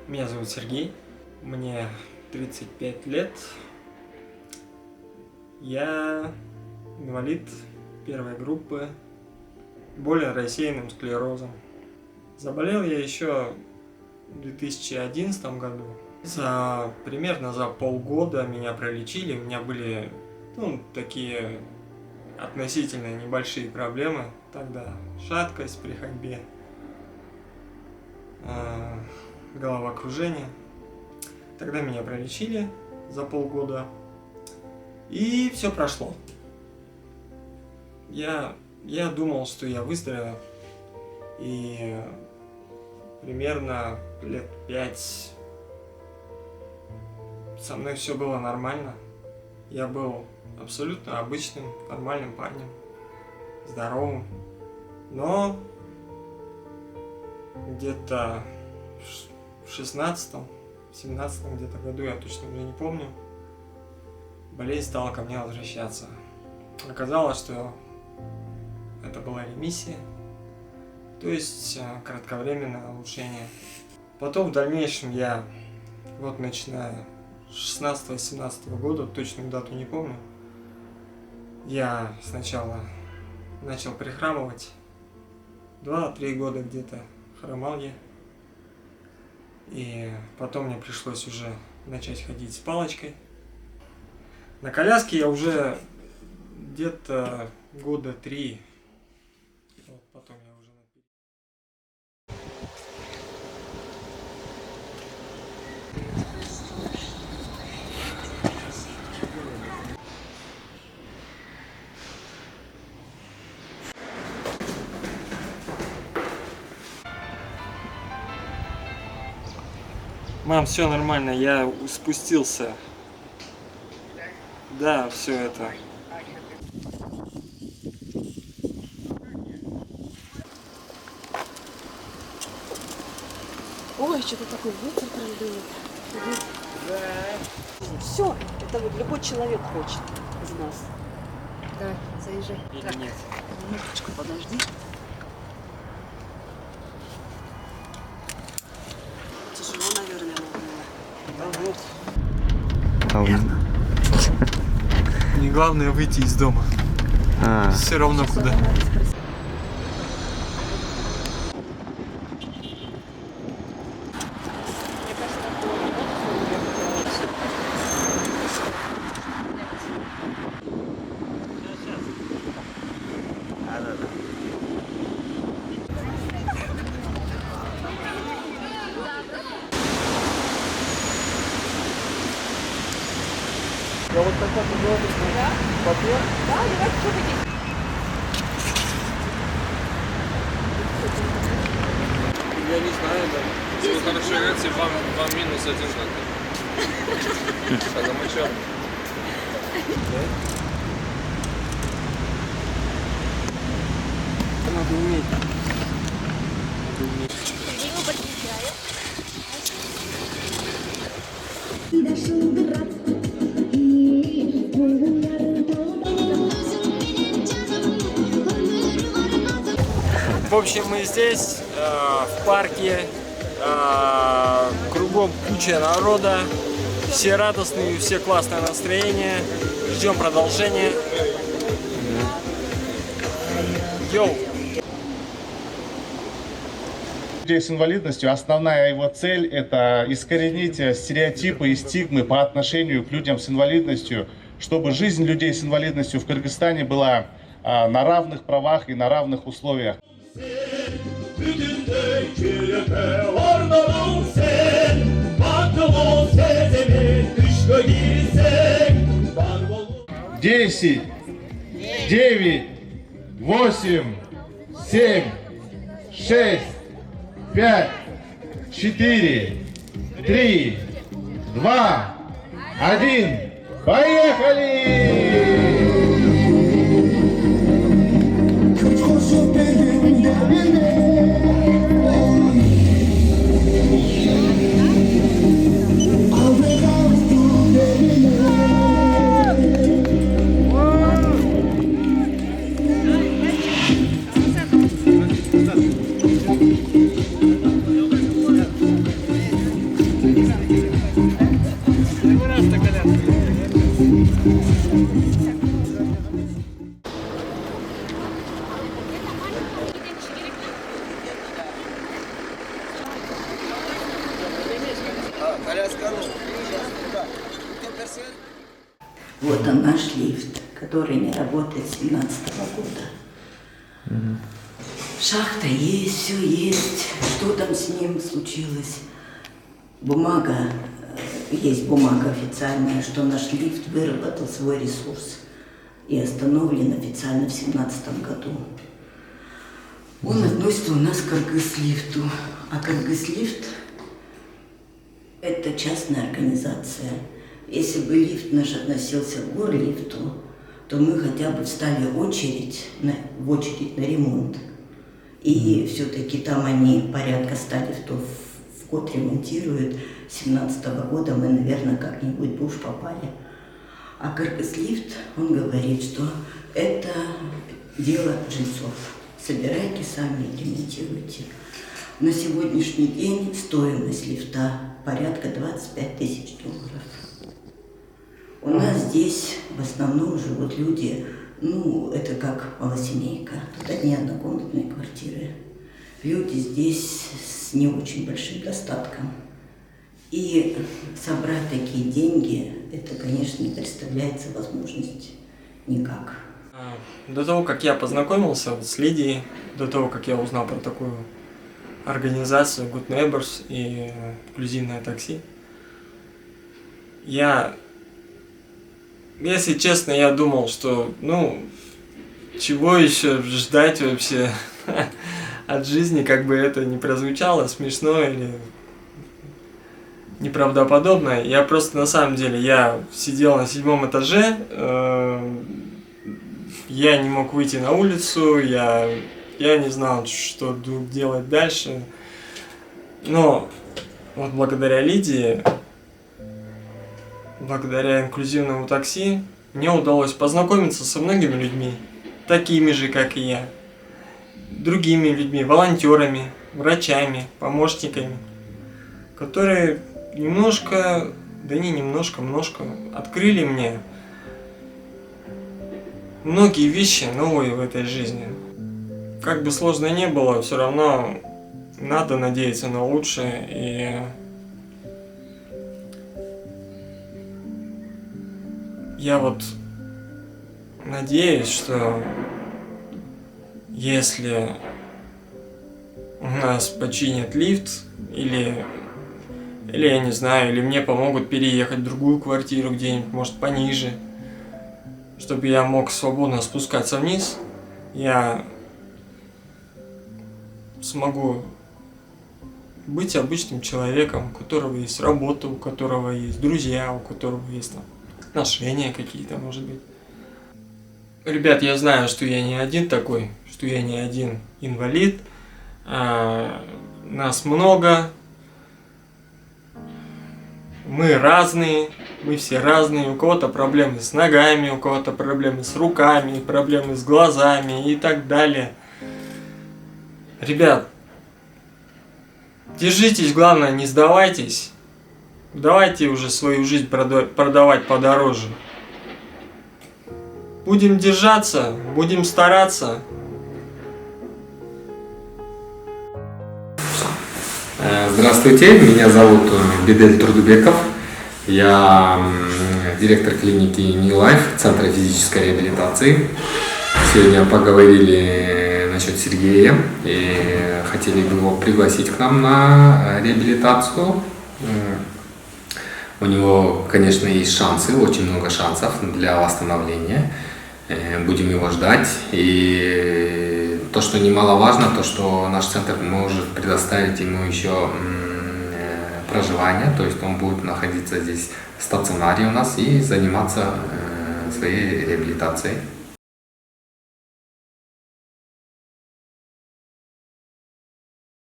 Меня зовут Сергей, мне 35 лет, я инвалид первой группы, болен рассеянным склерозом. Заболел я еще в 2011 году. Примерно за полгода меня пролечили, у меня были такие относительно небольшие проблемы тогда, шаткость при ходьбе, головокружение. Тогда меня пролечили за полгода, и все прошло. Я думал, что я выздоровел, и примерно лет 5 со мной все было нормально. Я был абсолютно обычным, нормальным парнем, здоровым. Но где-то в 16-17 где-то году, я точно уже не помню, болезнь стала ко мне возвращаться. Оказалось, что это была ремиссия, то есть кратковременное улучшение. Потом в дальнейшем я, начиная с 16-17 года, точную дату не помню, я сначала начал прихрамывать, 2-3 года где-то хромал я. И потом мне пришлось уже начать ходить с палочкой. На коляске я уже где-то года 3. Потом я уже... Мам, все нормально, я спустился. Да, все это. Ой, что-то такой ветер прям дует. Да. Все, это вот любой человек хочет из нас. Да, заезжай. Или так, нет? минуточку подожди. Тяжело, наверное, было. Да вот. Не главное выйти из дома. Все равно сейчас куда. Я вот так делаю, да? Папир? Да, давайте что хотите. Я не знаю, да. Если вы хорошо играете, вам минус 1 надо. Потому что... Надо уметь. В общем, мы здесь, в парке, кругом куча народа, все радостные, все классное настроение, ждем продолжения. Йоу! Людей с инвалидностью, основная его цель – это искоренить стереотипы и стигмы по отношению к людям с инвалидностью, чтобы жизнь людей с инвалидностью в Кыргызстане была на равных правах и на равных условиях. 10, 9, 8, 7, 6, 5, 4, 3, 2, 1. Поехали! Вот он наш лифт, который не работает с 2017 года. Шахта есть, все есть. Что там с ним случилось? Бумага, есть бумага официальная, что наш лифт выработал свой ресурс и остановлен официально в 2017 году. Он относится у нас к Кыргызлифту. А Кыргызлифт – это частная организация. Если бы лифт наш относился к Горлифту, то мы хотя бы встали в очередь на ремонт. И все-таки там они порядка 100 лифтов в год ремонтируют. С 2017 года мы, наверное, как-нибудь бы уж попали. А Кыргызлифт, он говорит, что это дело жильцов. Собирайте сами, ремонтируйте. На сегодняшний день стоимость лифта порядка 25 тысяч долларов. У нас здесь в основном живут люди, ну, это как малосемейка. Тут одни однокомнатные квартиры. Люди здесь с не очень большим достатком. И собрать такие деньги, это, конечно, не представляется возможность никак. До того, как я познакомился с Лидией, до того, как я узнал про такую организацию Good Neighbors и инклюзивное такси, если честно, я думал, что, ну, чего еще ждать вообще от жизни, как бы это ни прозвучало, смешно или неправдоподобно. Я просто, на самом деле, я сидел на 7-м этаже, я не мог выйти на улицу, я не знал, что делать дальше. Но вот благодаря Лидии, благодаря инклюзивному такси, мне удалось познакомиться со многими людьми, такими же, как и я, другими людьми, волонтерами, врачами, помощниками, которые немножко открыли мне многие вещи новые в этой жизни. Как бы сложно ни было, все равно надо надеяться на лучшее. И я вот надеюсь, что если у нас починят лифт, или я не знаю, или мне помогут переехать в другую квартиру где-нибудь, может, пониже, чтобы я мог свободно спускаться вниз, я смогу быть обычным человеком, у которого есть работа, у которого есть друзья, у которого есть там отношения какие-то, может быть. Ребят, я знаю, что я не один такой, что я не один инвалид. Нас много. Мы разные, мы все разные. У кого-то проблемы с ногами, у кого-то проблемы с руками, проблемы с глазами и так далее. Ребят, держитесь, главное, не сдавайтесь. Давайте уже свою жизнь продавать подороже. Будем держаться, будем стараться. Здравствуйте, меня зовут Бедель Трудубеков. Я директор клиники New Life, Центра физической реабилитации. Сегодня поговорили насчет Сергея и хотели бы его пригласить к нам на реабилитацию. У него, конечно, есть шансы, очень много шансов для восстановления. Будем его ждать. И то, что немаловажно, то, что наш центр может предоставить ему еще проживание, то есть он будет находиться здесь в стационаре у нас и заниматься своей реабилитацией.